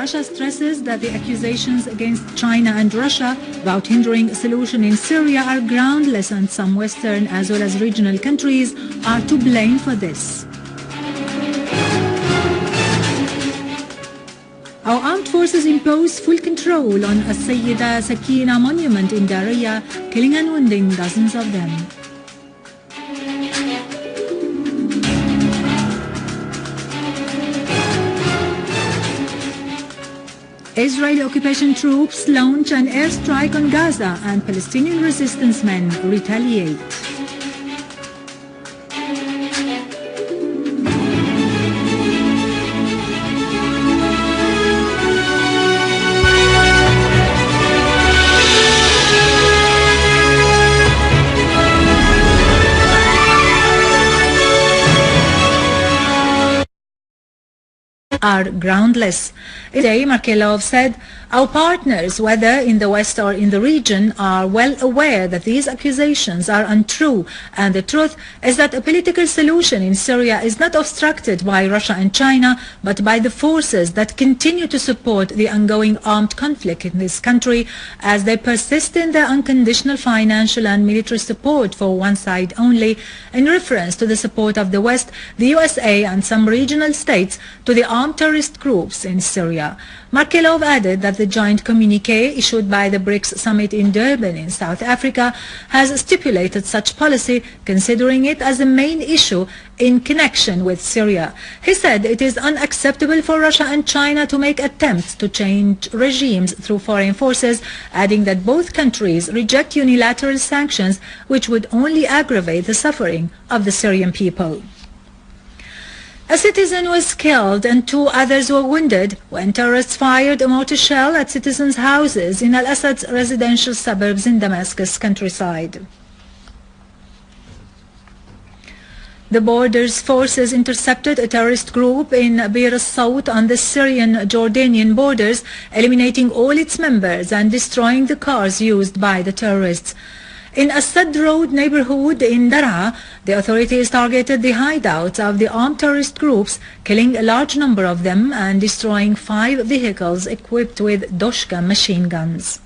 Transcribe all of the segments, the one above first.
Russia stresses that the accusations against China and Russia about hindering a solution in Syria are groundless, and some Western as well as regional countries are to blame for this. Our armed forces imposed full control on al-Sayyida Sukayna monument in Daraya, killing and wounding dozens of them. Israeli occupation troops launch an airstrike on Gaza and Palestinian resistance men retaliate. Are groundless. Today, Markelov said, "Our partners, whether in the West or in the region, are well aware that these accusations are untrue, and the truth is that a political solution in Syria is not obstructed by Russia and China, but by the forces that continue to support the ongoing armed conflict in this country, as they persist in their unconditional financial and military support for one side only, in reference to the support of the West, the USA and some regional states to the armed terrorist groups in Syria." Markelov added that the joint communique issued by the BRICS summit in Durban in South Africa has stipulated such policy, considering it as a main issue in connection with Syria. He said it is unacceptable for Russia and China to make attempts to change regimes through foreign forces, adding that both countries reject unilateral sanctions which would only aggravate the suffering of the Syrian people. A citizen was killed and 2 others were wounded when terrorists fired a mortar shell at citizens' houses in al-Assad's residential suburbs in Damascus countryside. The Borders forces intercepted a terrorist group in Bir al-Sawt on the Syrian-Jordanian borders, eliminating all its members and destroying the cars used by the terrorists. In Assad Road neighborhood in Daraya, the authorities targeted the hideouts of the armed terrorist groups, killing a large number of them and destroying 5 vehicles equipped with Doshka machine guns.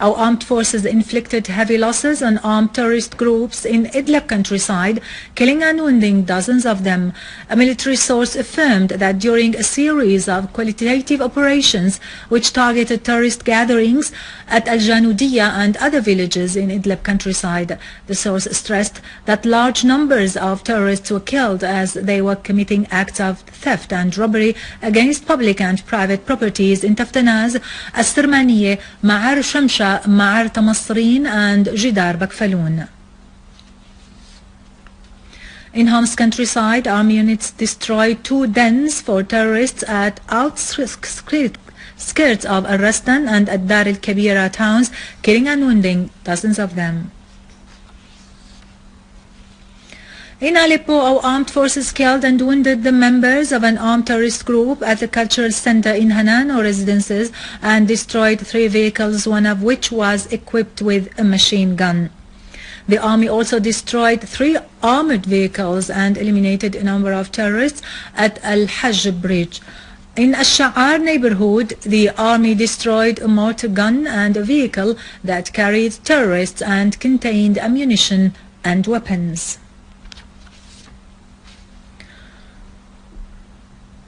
Our armed forces inflicted heavy losses on armed terrorist groups in Idlib countryside, killing and wounding dozens of them. A military source affirmed that during a series of qualitative operations which targeted terrorist gatherings at Al-Janudiyya and other villages in Idlib countryside, the source stressed that large numbers of terrorists were killed as they were committing acts of theft and robbery against public and private properties in Taftanaz, As-Sirmaniyya, Ma'ar Shamsha, Ma'ar Tamasrin and Jidar Bakfaloon. In Homs countryside, army units destroyed 2 dens for terrorists at outskirts of Al-Rastan and at Dar al-Kabira towns, killing and wounding dozens of them. In Aleppo, our armed forces killed and wounded the members of an armed terrorist group at the cultural center in Hanano residences and destroyed 3 vehicles, one of which was equipped with a machine gun. The army also destroyed 3 armored vehicles and eliminated a number of terrorists at Al-Hajj bridge. In Ash-Sha'ar neighborhood, the army destroyed a mortar gun and a vehicle that carried terrorists and contained ammunition and weapons.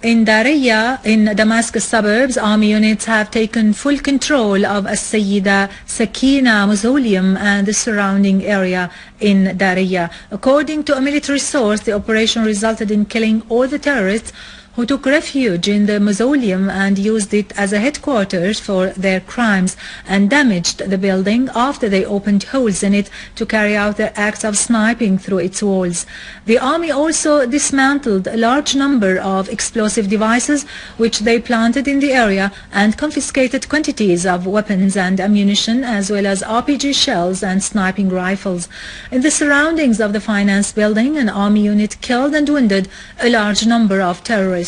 In Daraya, in Damascus suburbs, army units have taken full control of al-Sayyida Sukayna mausoleum and the surrounding area in Daraya. According to a military source, the operation resulted in killing all the terrorists who took refuge in the mausoleum and used it as a headquarters for their crimes, and damaged the building after they opened holes in it to carry out their acts of sniping through its walls. The army also dismantled a large number of explosive devices which they planted in the area and confiscated quantities of weapons and ammunition as well as RPG shells and sniping rifles. In the surroundings of the finance building, an army unit killed and wounded a large number of terrorists.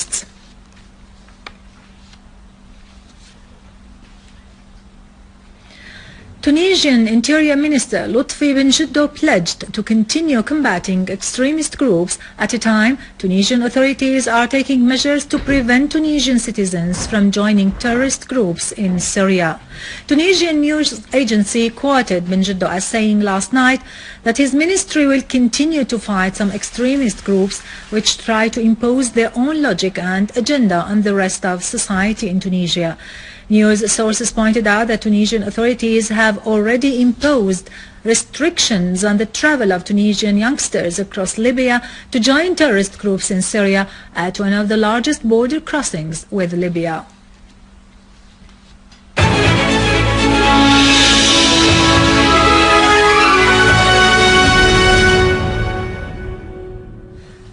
Tunisian Interior Minister Lutfi bin Jiddo pledged to continue combating extremist groups at a time Tunisian authorities are taking measures to prevent Tunisian citizens from joining terrorist groups in Syria. Tunisian news agency quoted bin Jiddo as saying last night that his ministry will continue to fight some extremist groups which try to impose their own logic and agenda on the rest of society in Tunisia. News sources pointed out that Tunisian authorities have already imposed restrictions on the travel of Tunisian youngsters across Libya to join terrorist groups in Syria at one of the largest border crossings with Libya.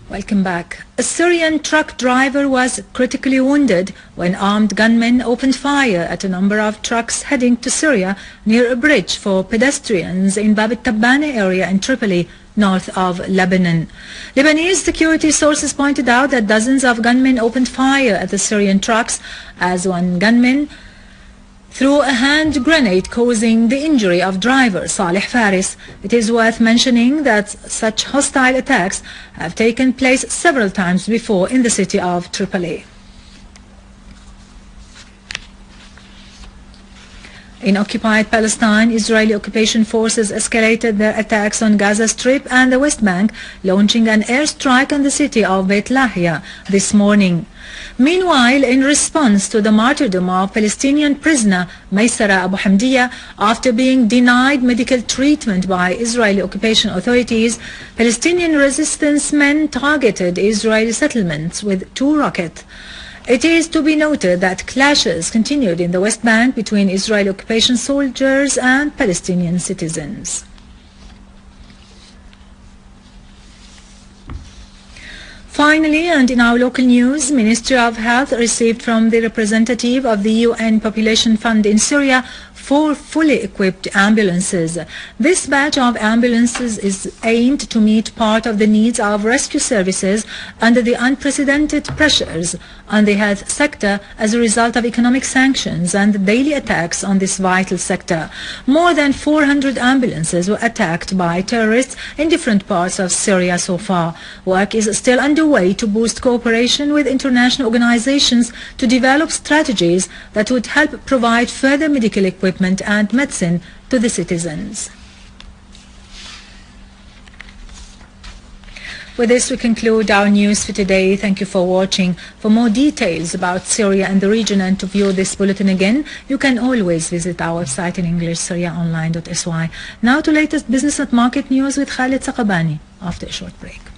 Welcome back. A Syrian truck driver was critically wounded when armed gunmen opened fire at a number of trucks heading to Syria near a bridge for pedestrians in Bab al-Tabbana area in Tripoli, north of Lebanon. Lebanese security sources pointed out that dozens of gunmen opened fire at the Syrian trucks as one gunman threw a hand grenade, causing the injury of driver Saleh Faris. It is worth mentioning that such hostile attacks have taken place several times before in the city of Tripoli. In occupied Palestine, Israeli occupation forces escalated their attacks on Gaza Strip and the West Bank, launching an airstrike on the city of Beit Lahia this morning. Meanwhile, in response to the martyrdom of Palestinian prisoner Maysara Abu Hamdiya after being denied medical treatment by Israeli occupation authorities, Palestinian resistance men targeted Israeli settlements with 2 rockets. It is to be noted that clashes continued in the West Bank between Israeli occupation soldiers and Palestinian citizens. Finally, and in our local news, Ministry of Health received from the representative of the UN Population Fund in Syria 4 fully equipped ambulances. This batch of ambulances is aimed to meet part of the needs of rescue services under the unprecedented pressures on the health sector as a result of economic sanctions and the daily attacks on this vital sector. More than 400 ambulances were attacked by terrorists in different parts of Syria so far. Work is still underway to boost cooperation with international organizations to develop strategies that would help provide further medical equipment and medicine to the citizens. With this, we conclude our news for today. Thank you for watching. For more details about Syria and the region and to view this bulletin again, you can always visit our website in English, syriaonline.sy. Now to latest business and market news with Khalid Saqabani after a short break.